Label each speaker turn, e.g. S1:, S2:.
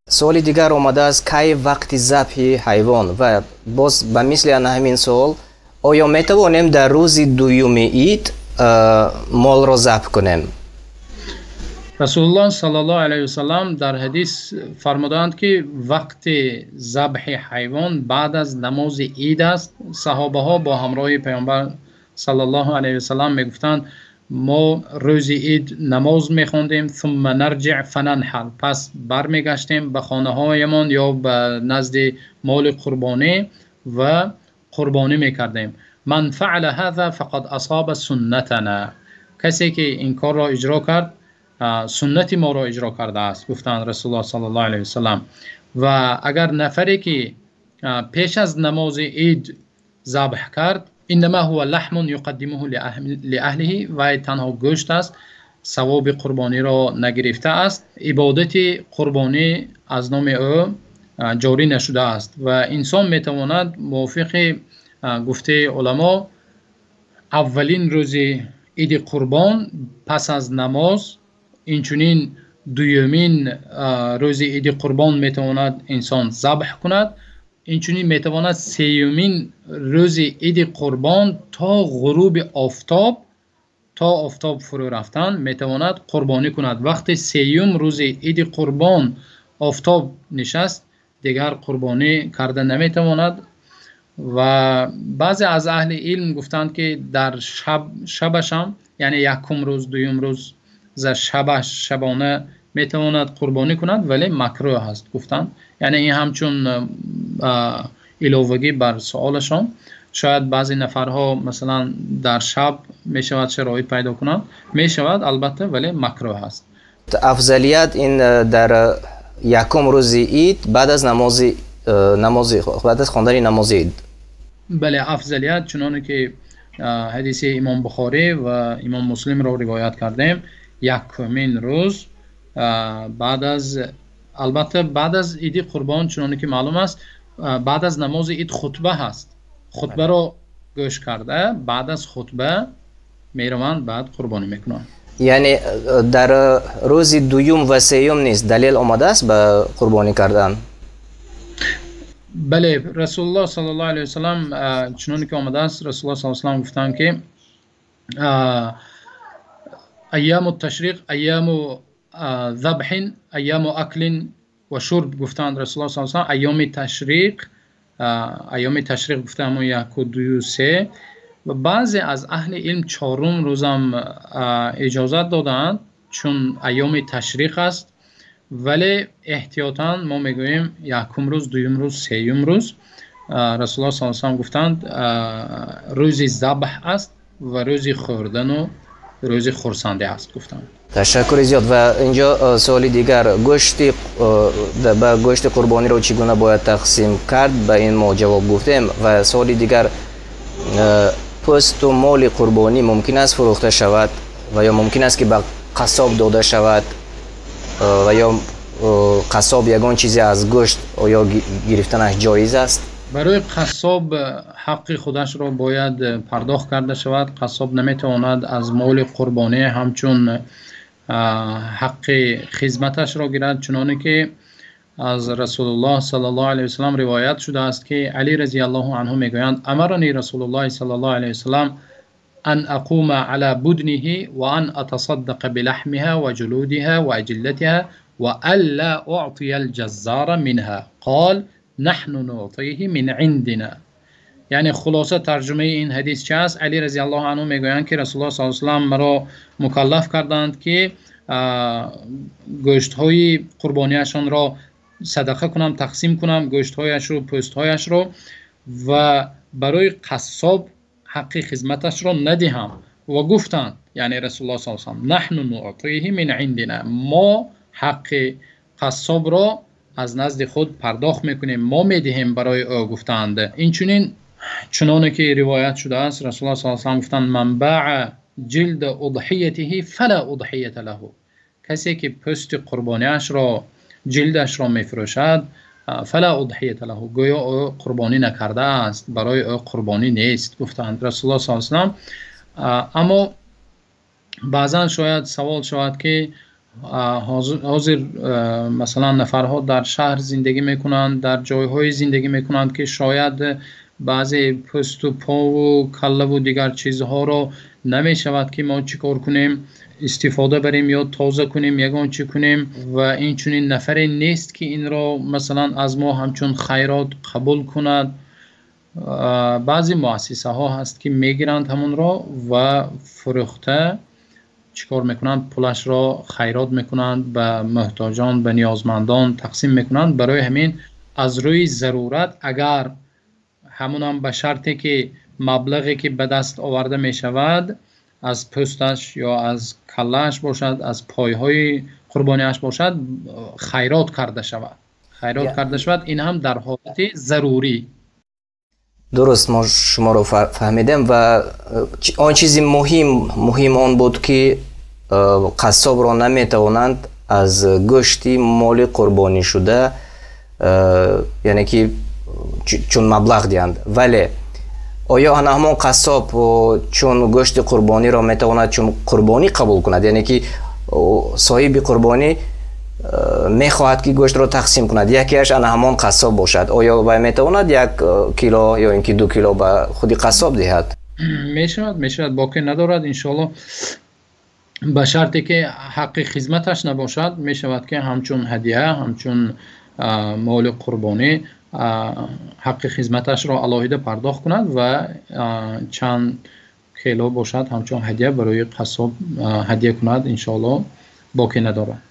S1: سوالی دیگر آمده است کی وقت ذبح حیوان و باز به مثل همین سوال آیا می توانیم در روز دوم عید مال را ذبح کنیم؟
S2: رسول الله صلی الله علیه و سلم در حدیث فرمودند که وقت ذبح حیوان بعد از نماز عید است. صحابه ها با همراه پیامبر صلی الله علیه و سلم میگفتند ما روز عید نماز میخوندیم ثم نرجع فننحر، پس برمیگشتیم به خانه هایمان یا به نزد مال قربانی و قربانی میکردیم. من فعل هذا فقد اصاب سنتنا، کسی که این کار را اجرا کرد سنت ما را اجرا کرده است، گفتند رسول الله صلی الله علیه و سلم. و اگر نفری که پیش از نماز عید ذبح کرد انما هو لحم یقدمه لاهله و تنها گوشت است، ثواب قربانی را نگرفته است، عبادت قربانی از نام او جاری نشده است و انسان میتواند موافق گفته علما اولین روز عید قربان پس از نماز، اینچنین دومین روز عید قربان میتواند انسان ذبح کند، اینچنین میتواند سیومین روز عید قربان تا غروب آفتاب، تا آفتاب فرو رفتن میتواند قربانی کند. وقتی سیوم روز عید قربان آفتاب نشست دیگر قربانی کرده نمیتواند. و بعضی از اهل علم گفتند که در شبش هم یعنی یکم روز دوم روز شبانه میتواند قربانی کند ولی مکروه هست گفتند. یعنی این همچون علاوگی بر سوالشان، شاید بعضی نفرها مثلا در شب میشود شرایط پیدا کنند، میشود البته ولی مکروه هست.
S1: افضلیت این در یکم روز عید بعد از بعد از خواندن نماز عید.
S2: بله افضلیت چنانه که حدیث امام بخاری و امام مسلم را روایت کردیم، یکمین روز بعد از، البته بعد از عید قربان چنانه که معلوم است بعد از نماز عید خطبه هست، خطبه را گوش کرده بعد از خطبه میروند بعد قربانی میکنند.
S1: یعنی در روز دوم و سیوم نیست دلیل آمده است به قربانی کردن؟
S2: بله رسول الله صلی الله علیه و سلم چنانه که آمده است رسول الله صلی الله علیه و سلم گفتند که ایام التشریق ایام ذبح ایام اکل و شرب، گفتند رسول الله صلی الله علیه و سلم ایام تشریق گفتند 1 و 2 و 3 و بعضی از اهل علم 4م روزم اجازت دادند چون ایام تشریق است، ولی احتیاطاً ما میگوییم یکم روز دوم روز سیوم روز رسول الله صلی الله علیه و سلم گفتند روز ذبح است و روز خوردن و روز خرسنده است گفتند.
S1: تشکر زیاد. و اینجا سوالی دیگر، گوشت قربانی رو چگونه باید تقسیم کرد؟ به این ما جواب گفتیم. و سوالی دیگر، پوست و مال قربانی ممکن است فروخته شود و یا ممکن است که به قصاب داده شود و یا قصاب یگان چیزی از گوشت یا گرفتنش جایز است؟
S2: برای قصاب حق خودش را باید پرداخت کرده شود. قصاب نمیتواند از مال قربانی همچون حق خدمتش را گیرد، چنانه که از رسول الله صلی الله علیه و سلم روایت شده است که علی رضی الله عنه میگویند امرنی رسول الله صلی الله علیه و سلم ان اقوم على بدنه و ان اتصدق بلحمها و جلودها و اجلتها و الا اعطی الجزار منها قال نحن نعطیه من عندنا. یعنی خلاصه ترجمه این حدیث چه است؟ علی رضی الله عنه میگویند که رسول الله صلی الله علیه و سلم مرا مکلف کردند که گوشت های قربانیشان را صدقه کنم، تقسیم کنم، گوشت هایش رو، پوست هایش رو، و برای قصاب حق خدمتش را ندهم. و گفتند یعنی رسول الله صلی الله علیه و سلم نحن نعطیه من عندنا، ما حق قصاب را از نزد خود پرداخت میکنیم، ما میدهیم برای او گفتند. این چنانه که روایت شده است رسول الله صلی الله علیه و سلم گفتند من باع جلد اضحیته فلا اضحیت له، کسی که پوست قربانیش را، جلدش را میفروشد فلا اضحیت له، گویا او قربانی نکرده است، برای او قربانی نیست گفتند رسول الله صلی الله علیه و سلم. اما بعضا شاید سوال شود که حاضر مثلا نفرها در شهر زندگی میکنند، در جایهای زندگی میکنند که شاید بعضی پوست و پا و کله و دیگر چیزها رو نمیشود که ما چیکار کنیم، استفاده بریم یا تازه کنیم یگان چی کنیم، و این چنین نفری نیست که این را مثلا از ما همچون خیرات قبول کند. بعضی مؤسسه ها هست که میگیرند همون را و فروخته چیکار میکنند، پولش را خیرات میکنند، به محتاجان به نیازمندان تقسیم میکنند. برای همین از روی ضرورت، اگر همون هم به شرطی که مبلغی که به دست آورده میشود از پوستش یا از کلهش باشد، از پایهای قربانیش باشد، خیرات کرده شود. خیرات کرده شود، این هم در حالت ضروری.
S1: درست، ما شما رو فهمیدیم. و آن چیزی مهم آن بود که قصاب را نمیتوانند از گوشتی مال قربانی شده، یعنی که چون مبلغ دیند. ولی آیا همون قصاب چون گوشت قربانی را میتواند چون قربانی قبول کند، یعنی که صاحب قربانی میخواهد که گوشت را تقسیم کند، یکیش همون قصاب باشد، آیا وی میتواند 1 کیلو یا اینکه 2 کیلو به خودی قصاب دهد؟
S2: میشود باقی ندارد انشالله، به شرطی که حق خدمتش نباشد میشود که همچون هدیه، همچون مال قربانی حق خدمتش را علاوه پرداخت کند و چند کیلو باشد همچون هدیه برای قصاب هدیه کند، انشالله باقی ندارد.